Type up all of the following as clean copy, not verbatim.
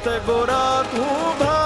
भक्त गोरा तू भार।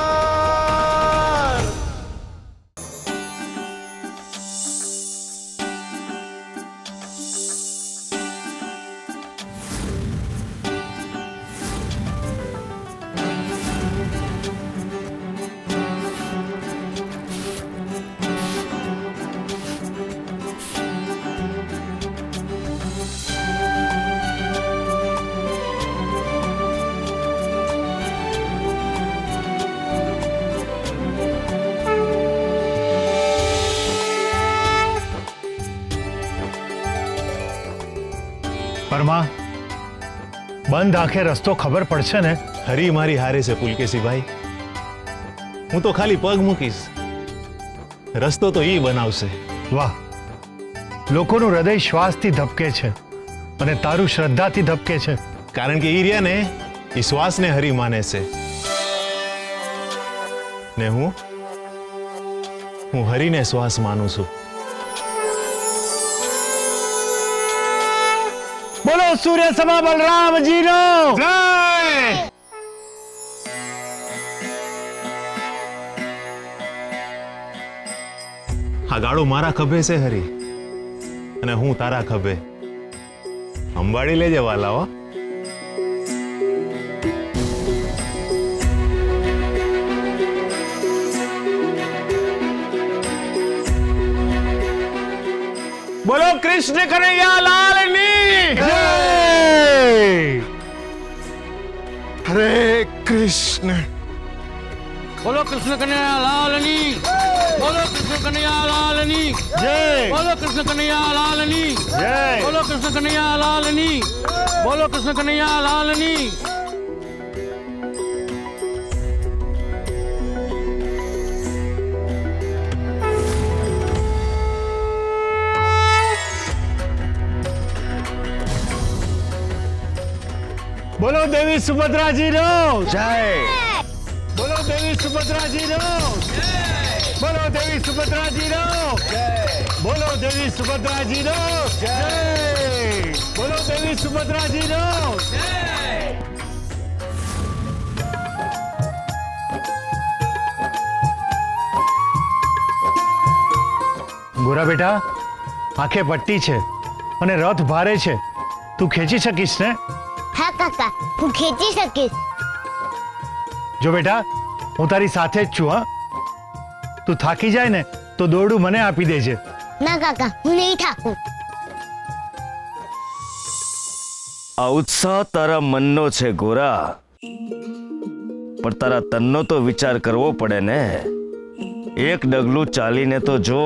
પરમા, બંધ આંખે રસ્તો ખબર પડશે ને? હરી મારી હારે છે પુલકેશી ભાઈ, હું તો ખાલી પગ મૂકીશ, રસ્તો તો ઈ બનાવશે. વાહ, લોકોનું હૃદય શ્વાસથી ધબકે છે અને તારું શ્રદ્ધાથી ધબકે છે. કારણ કે ઈ રહ્યા ને ઈ શ્વાસને હરી માને છે ને હું હરીને શ્વાસ માનું છું. બોલો સૂર્ય સમા બલરામજીનો જય. આ ગાડો મારા ખભે છે હરી, અને હું તારા ખભે. અંબાડી લેજે વાલા હો. બોલો કૃષ્ણ કનૈયા લાલની જય. हरे कृष्ण। बोलो कृष्ण कन्हैया लालनी, बोलो कृष्ण कन्हैया लालनी જય. बोलो कृष्ण कन्हैया लालनी, જય. बोलो कृष्ण कन्हैया लालनी, बोलो कृष्ण कन्हैया लालनी। બોલો દેવી સુભદ્રાજીનો जय। બોલો દેવી સુભદ્રાજીનો બોલો દેવી સુભદ્રાજીનો બોલો દેવી સુભદ્રાજીનો જય. બોલો દેવી સુભદ્રાજીનો ગોરા બેટા, આંખે પટ્ટી છે અને રથ ભારે છે, તું ખેંચી શકીશ ને? હા કાકા, હું ખેંચી શકીશ. જો બેટા, હું તારી સાથે જ છું. હા, તું થાકી જાય ને તો દોરડું મને આપી દેજે. ના કાકા, હું નહીં થાકું. આ ઉત્સાહ તારા મનનો છે ગોરા, પણ તારા તનનો તો વિચાર કરવો પડે ને. એક ડગલું ચાલીને તો જો.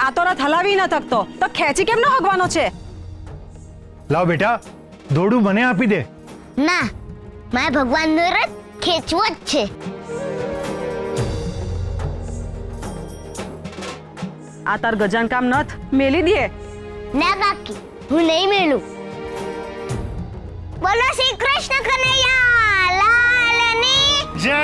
આ તો રથ હલાવી ન થકતો તો ખેંચી કેમ ન હગવાનો છે? લાવ બેટા, દોરડું મને આપી દે. ના, મારે ભગવાનનો રથ ખેંચવો જ છે. આ તાર ગજાન કામ નથ મેલી દે. ના કાકી, હું નહીં મેલું. બોલો શ્રી કૃષ્ણ કનૈયા લાલની જય.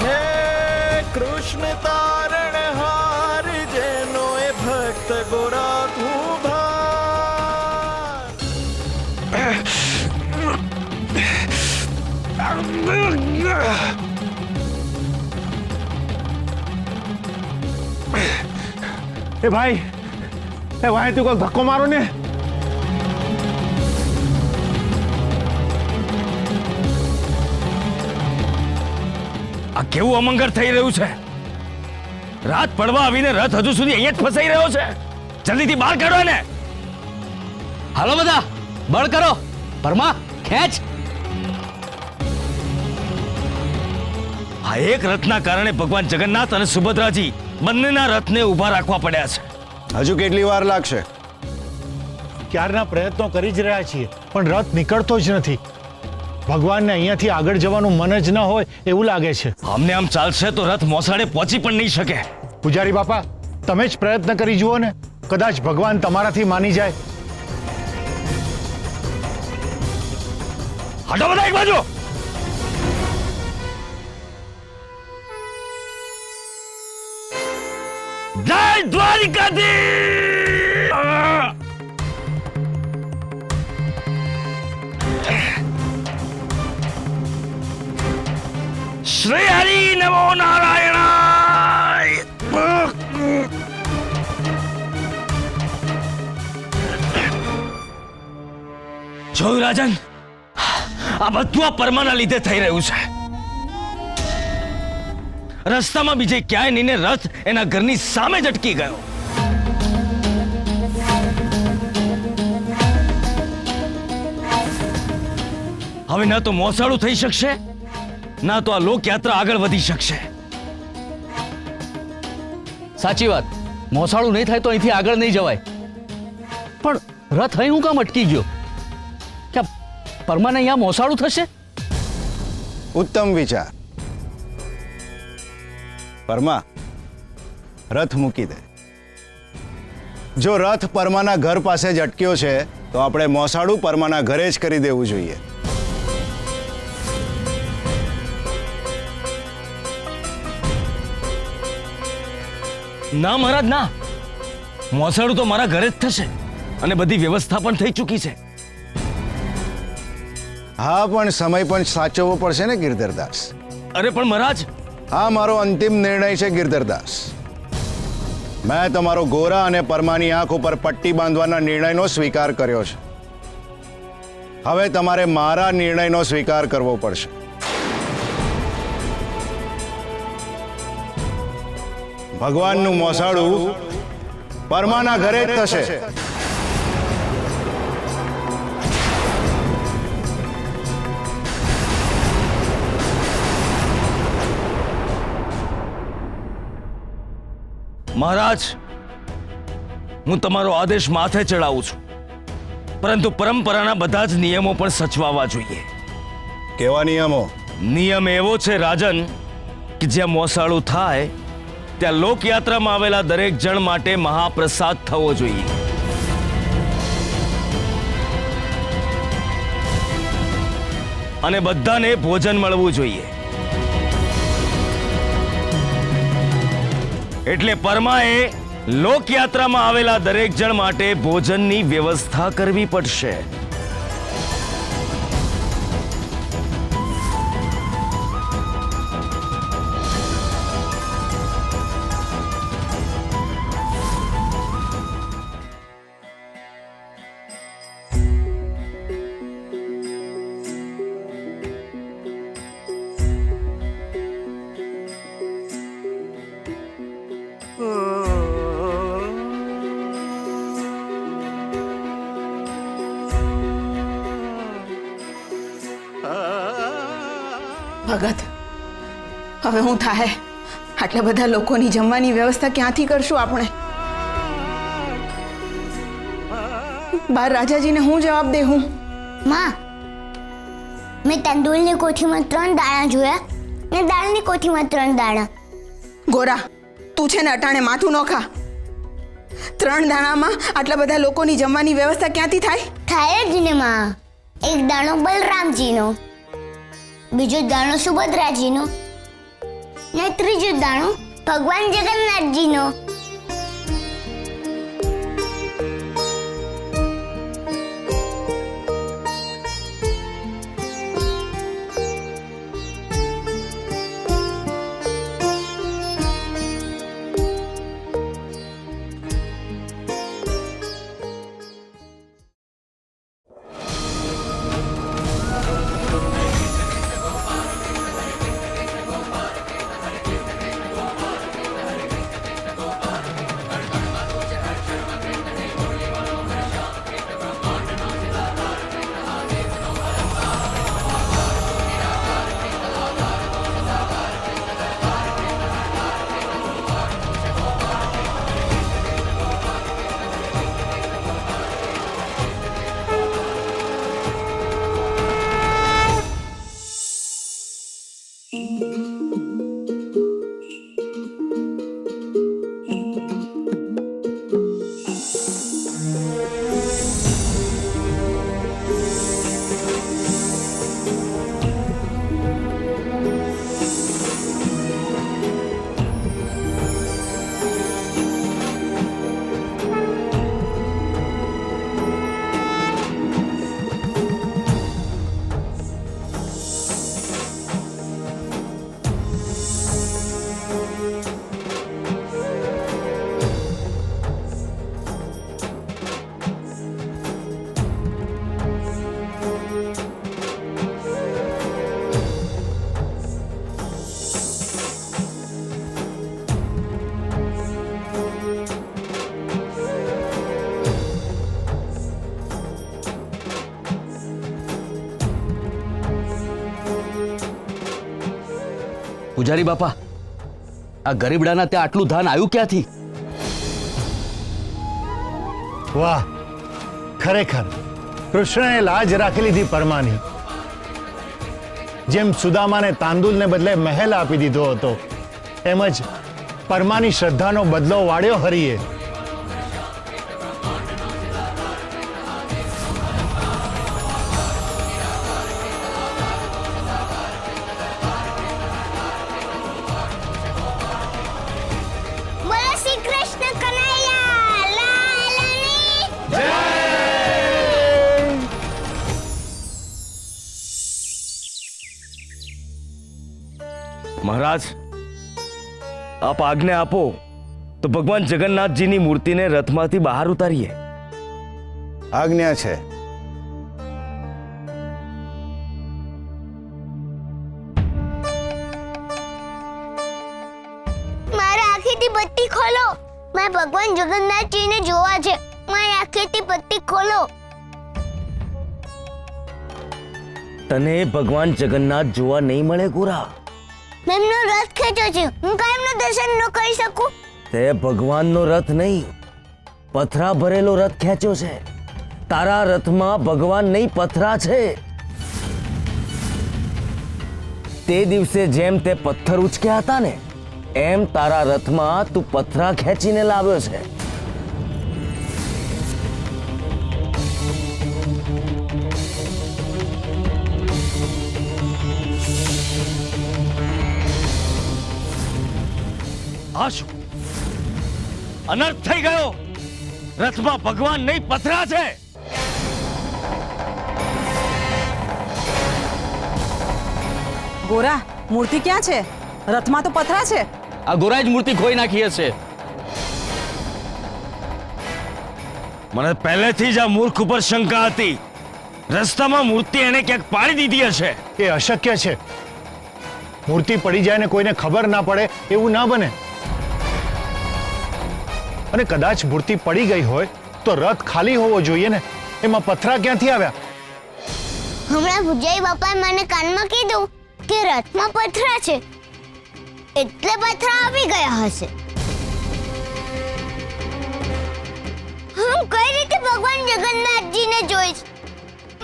हे कृष्ण तारण हार जेनो ए भक्त गोरा तू भार। એ ભાઈ, તું કોઈ ધક્કો મારો ને. આ કેવું અમંગળ થઈ રહ્યું છે? રાત પડવા આવીને રથ હજુ સુધી અહીંયા જ ફસાઈ રહ્યો છે. જલ્દીથી બહાર કાઢો ને. હાલો બધા, બળ કરો. પરમા, ખેંચ. આ એક રથના કારણે ભગવાન જગન્નાથ અને સુભદ્રાજી બંનેના રથને ઊભા રાખવા પડ્યા છે. હજુ કેટલી વાર લાગશે? ક્યારના પ્રયત્નો કરી જ રહ્યા છીએ પણ રથ નીકળતો જ નથી. ભગવાનને અહીંયાથી આગળ જવાનું મન જ ન હોય એવું લાગે છે. આમને આમ ચાલશે તો રથ મોસાળે પહોંચી પણ નહીં શકે. પૂજારી બાપા, તમે જ પ્રયત્ન કરી જુઓ ને, કદાચ ભગવાન તમારાથી માની જાય. હટો બધા એક બાજુ. જય દ્વારિકાધીશ. શ્રી હરિ નમો નારાયણાય. જોયું રાજન, આ બધું આ પરમાના લીધે થઈ રહ્યું છે. રસ્તામાં બીજે ક્યાંય નહીં ને રથ એના ઘરની સામે જ અટકી ગયો. હવે ના તો મોસાળું થઈ શકશે, ના તો આ લોકયાત્રા આગળ વધી શકશે. સાચી વાત, મોસાળું નહીં થાય તો અહીંથી આગળ નહીં જવાય. પણ રથ અહીં હું કામ અટકી ગયો? ક્યાં પરમાને અહીંયા મોસાળું થશે? ઉત્તમ વિચાર. પરમા, રથ મૂકી દે. જો રથ પરમાના ઘર પાસે જ અટક્યો છે તો આપણે મોસાળું પરમાના ઘરે જ કરી દેવું જોઈએ. ના મહારાજ ના, મોસાળું તો મારા ઘરે જ થશે અને બધી વ્યવસ્થા પણ થઈ ચૂકી છે. હા, પણ સમય પણ સાચવવો પડશે ને ગિરધરદાસ. અરે પણ મહારાજ, આ મારો અંતિમ નિર્ણય છે ગિરધરદાસ. મેં તમારો ગોરા અને પરમાની આંખ ઉપર પટ્ટી બાંધવાના નિર્ણયનો સ્વીકાર કર્યો છે. હવે તમારે મારા નિર્ણયનો સ્વીકાર કરવો પડશે. ભગવાનનું મોસાળું પરમાના ઘરે જ થશે. મહારાજ, હું તમારો આદેશ માથે ચડાવું છું, પરંતુ પરંપરાના બધા જ નિયમો પણ સચવાવા જોઈએ. કેવા નિયમો? નિયમ એવો છે રાજન કે જ્યાં મોસાળું થાય ત્યાં લોકયાત્રામાં આવેલા દરેક જણ માટે મહાપ્રસાદ થવો જોઈએ. અને બધાને ભોજન મળવું જોઈએ. એટલે પરમાએ લોકયાત્રામાં આવેલા દરેક જણ માટે ભોજનની વ્યવસ્થા કરવી પડશે. ભગત, હવે હું થાય? આટલા બધા લોકોની જમવાની વ્યવસ્થા ક્યાંથી કરશું આપણે? બાર રાજાજીને હું જવાબ દેવું? માં, મેં તંદુરની કોઠીમાં 3 દાણા જોયા ને દાળની કોઠીમાં 3 દાણા. ગોરા, તું છે ને અટાણે માથું ન ખા. 3 દાણામાં આટલા બધા લોકોની જમવાની વ્યવસ્થા ક્યાંથી થાય? થાય જ ને માં. એક દાણો બલરામજીનો, બીજો દાણો સુભદ્રાજીનો ને ત્રીજો દાણો ભગવાન જગન્નાથજીનો. પૂજારી બાપા, આ ગરીબડાના ત્યાં આટલું ધાન આવ્યું ક્યાંથી? વાહ, ખરેખર કૃષ્ણએ લાજ રાખી લીધી પરમાની. જેમ સુદામાને તાંદુલને બદલે મહેલ આપી દીધો હતો, એમ જ પરમાની શ્રદ્ધાનો બદલો વાળ્યો હરિએ. બોલો શ્રી કૃષ્ણ કનૈયા લાલની મહારાજ, આપ આજ્ઞા આપો તો ભગવાન જગન્નાથજીની મૂર્તિને રથમાંથી બહાર ઉતારીએ. આજ્ઞા છે. મારા આંખેથી બત્તી ખોલો. મેં ભગવાન જગન્નાથજીને જોવા છે. મારી આંખેથી બત્તી ખોલો. તને ભગવાન જગન્નાથ જોવા નહીં મળે ગોરા. મેમનો રથ ખેંચ્યો છે. હું કાંઈ એમનું દર્શન ન કરી શકું? તે ભગવાનનો રથ નહીં, પથરા ભરેલો રથ ખેંચ્યો છે. તારા રથમાં ભગવાન નહીં, પથરા છે. તે દિવસે જેમ તે પથ્થર ઉચક્યા હતા ને, એમ તારા રથમાં તું પથરા ખેંચીને લાવ્યો છે. આ શું અનર્થ થઈ ગયો? રથમાં ભગવાન નહીં, પથરા છે. ગોરા, મૂર્તિ ક્યાં છે? રથમાં તો પથરા છે. આ ગોરાએ જ મૂર્તિ ખોઈ નાખી હશે. મને પહેલેથી જ આ મૂર્ખ ઉપર શંકા હતી. રસ્તામાં મૂર્તિ એને ક્યાંક પાડી દીધી હશે. એ અશક્ય છે. મૂર્તિ પડી જાય ને કોઈને ખબર ના પડે એવું ના બને. અને કદાચ મૂર્તિ પડી ગઈ હોય તો રથ ખાલી હોવો જોઈએ ને, એમાં પથરા ક્યાંથી આવ્યા? હમણાં પૂજારી બાપાએ મને કાનમાં કીધું કે રથમાં પથરા છે, એટલે પથરા આવી ગયા હશે. હું કઈ રીતે ભગવાન જગન્નાથજીને જોઈશ?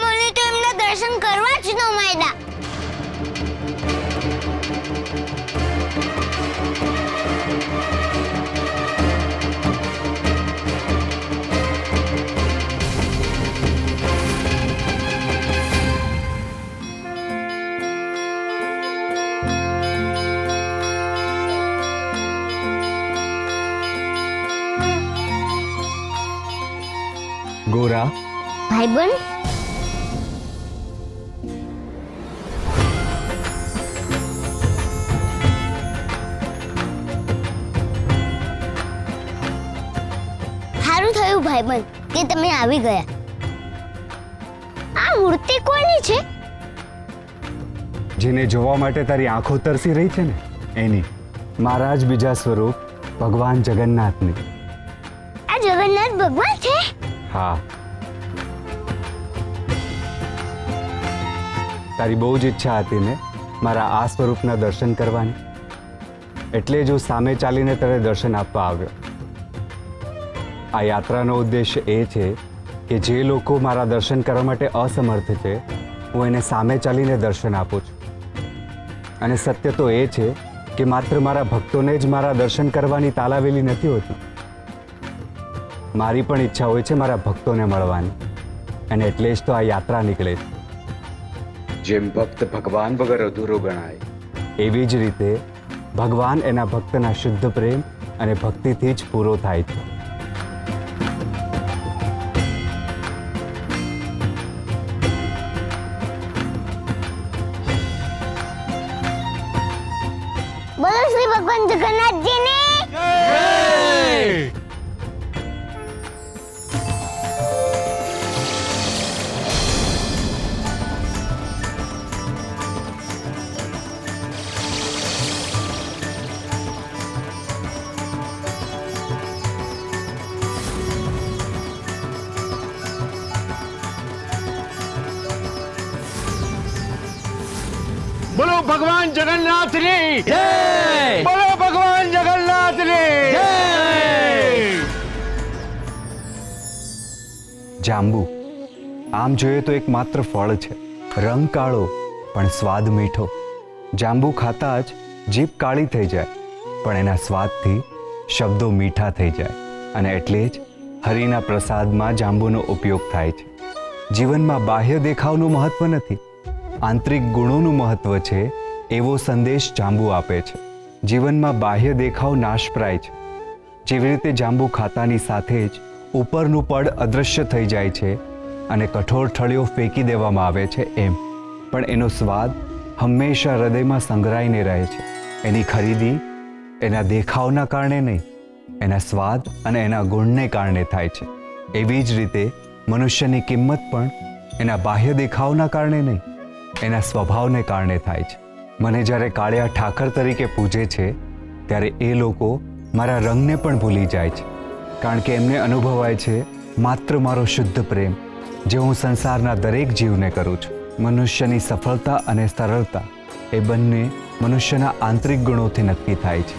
મને તો એમના દર્શન કરવા જ ન મળ્યા. ગોરા, ભાઈબંધ, સારું થયું ભાઈબંધ કે તમે આવી ગયા. આ મૂર્તિ કોની છે? જેને જોવા માટે તારી આંખો તરસી રહી છે ને, એની. મારા જ બીજા સ્વરૂપ ભગવાન જગન્નાથની. આ જગન્નાથ ભગવાન છે? હા. તારી બહુ જ ઈચ્છા હતી ને મારા આ સ્વરૂપના દર્શન કરવાની, એટલે જ હું સામે ચાલીને તને દર્શન આપવા આવ્યો. આ યાત્રાનો ઉદ્દેશ એ છે કે જે લોકો મારા દર્શન કરવા માટે અસમર્થ છે, હું એને સામે ચાલીને દર્શન આપું છું. અને સત્ય તો એ છે કે માત્ર મારા ભક્તોને જ મારા દર્શન કરવાની તાલાવેલી નથી હોતી. મારી પણ ઈચ્છા હોય છે મારા ભક્તોને મળવાની, અને એટલે જ તો આ યાત્રા નીકળે છે. જેમ ભક્ત ભગવાન વગર અધૂરો ગણાય, એવી જ રીતે ભગવાન એના ભક્તના શુદ્ધ પ્રેમ અને ભક્તિથી જ પૂરો થાય છે. બોલો શ્રી ભગવાન જગન્નાથજીની જય. બોલો ભગવાન જગન્નાથની જય બોલો ભગવાન જગન્નાથની જાંબુ આમ જોઈએ તો એક માત્ર ફળ છે, રંગ કાળો પણ સ્વાદ મીઠો. જાંબુ ખાતા જ જીભ કાળી થઈ જાય, પણ એના સ્વાદથી શબ્દો મીઠા થઈ જાય. અને એટલે જ હરિના પ્રસાદમાં જાંબુનો ઉપયોગ થાય છે. જીવનમાં બાહ્ય દેખાવનું મહત્વ નથી, આંતરિક ગુણોનું મહત્વ છે, એવો સંદેશ જાંબુ આપે છે. જીવનમાં બાહ્ય દેખાવ નાશપ્રાય છે. જેવી રીતે જાંબુ ખાતાની સાથે જ ઉપરનું પડ અદૃશ્ય થઈ જાય છે અને કઠોર ઠળિયો ફેંકી દેવામાં આવે છે, એમ પણ એનો સ્વાદ હંમેશા હૃદયમાં સંગ્રહાઈને રહે છે. એની ખરીદી એના દેખાવના કારણે નહીં, એના સ્વાદ અને એના ગુણને કારણે થાય છે. એવી જ રીતે મનુષ્યની કિંમત પણ એના બાહ્ય દેખાવના કારણે નહીં, એના સ્વભાવને કારણે થાય છે. મને જ્યારે કાળિયા ઠાકર તરીકે પૂજે છે ત્યારે એ લોકો મારા રંગને પણ ભૂલી જાય છે, કારણ કે એમને અનુભવાય છે માત્ર મારો શુદ્ધ પ્રેમ, જે હું સંસારના દરેક જીવને કરું છું. મનુષ્યની સફળતા અને સરળતા એ બંને મનુષ્યના આંતરિક ગુણોથી નક્કી થાય છે.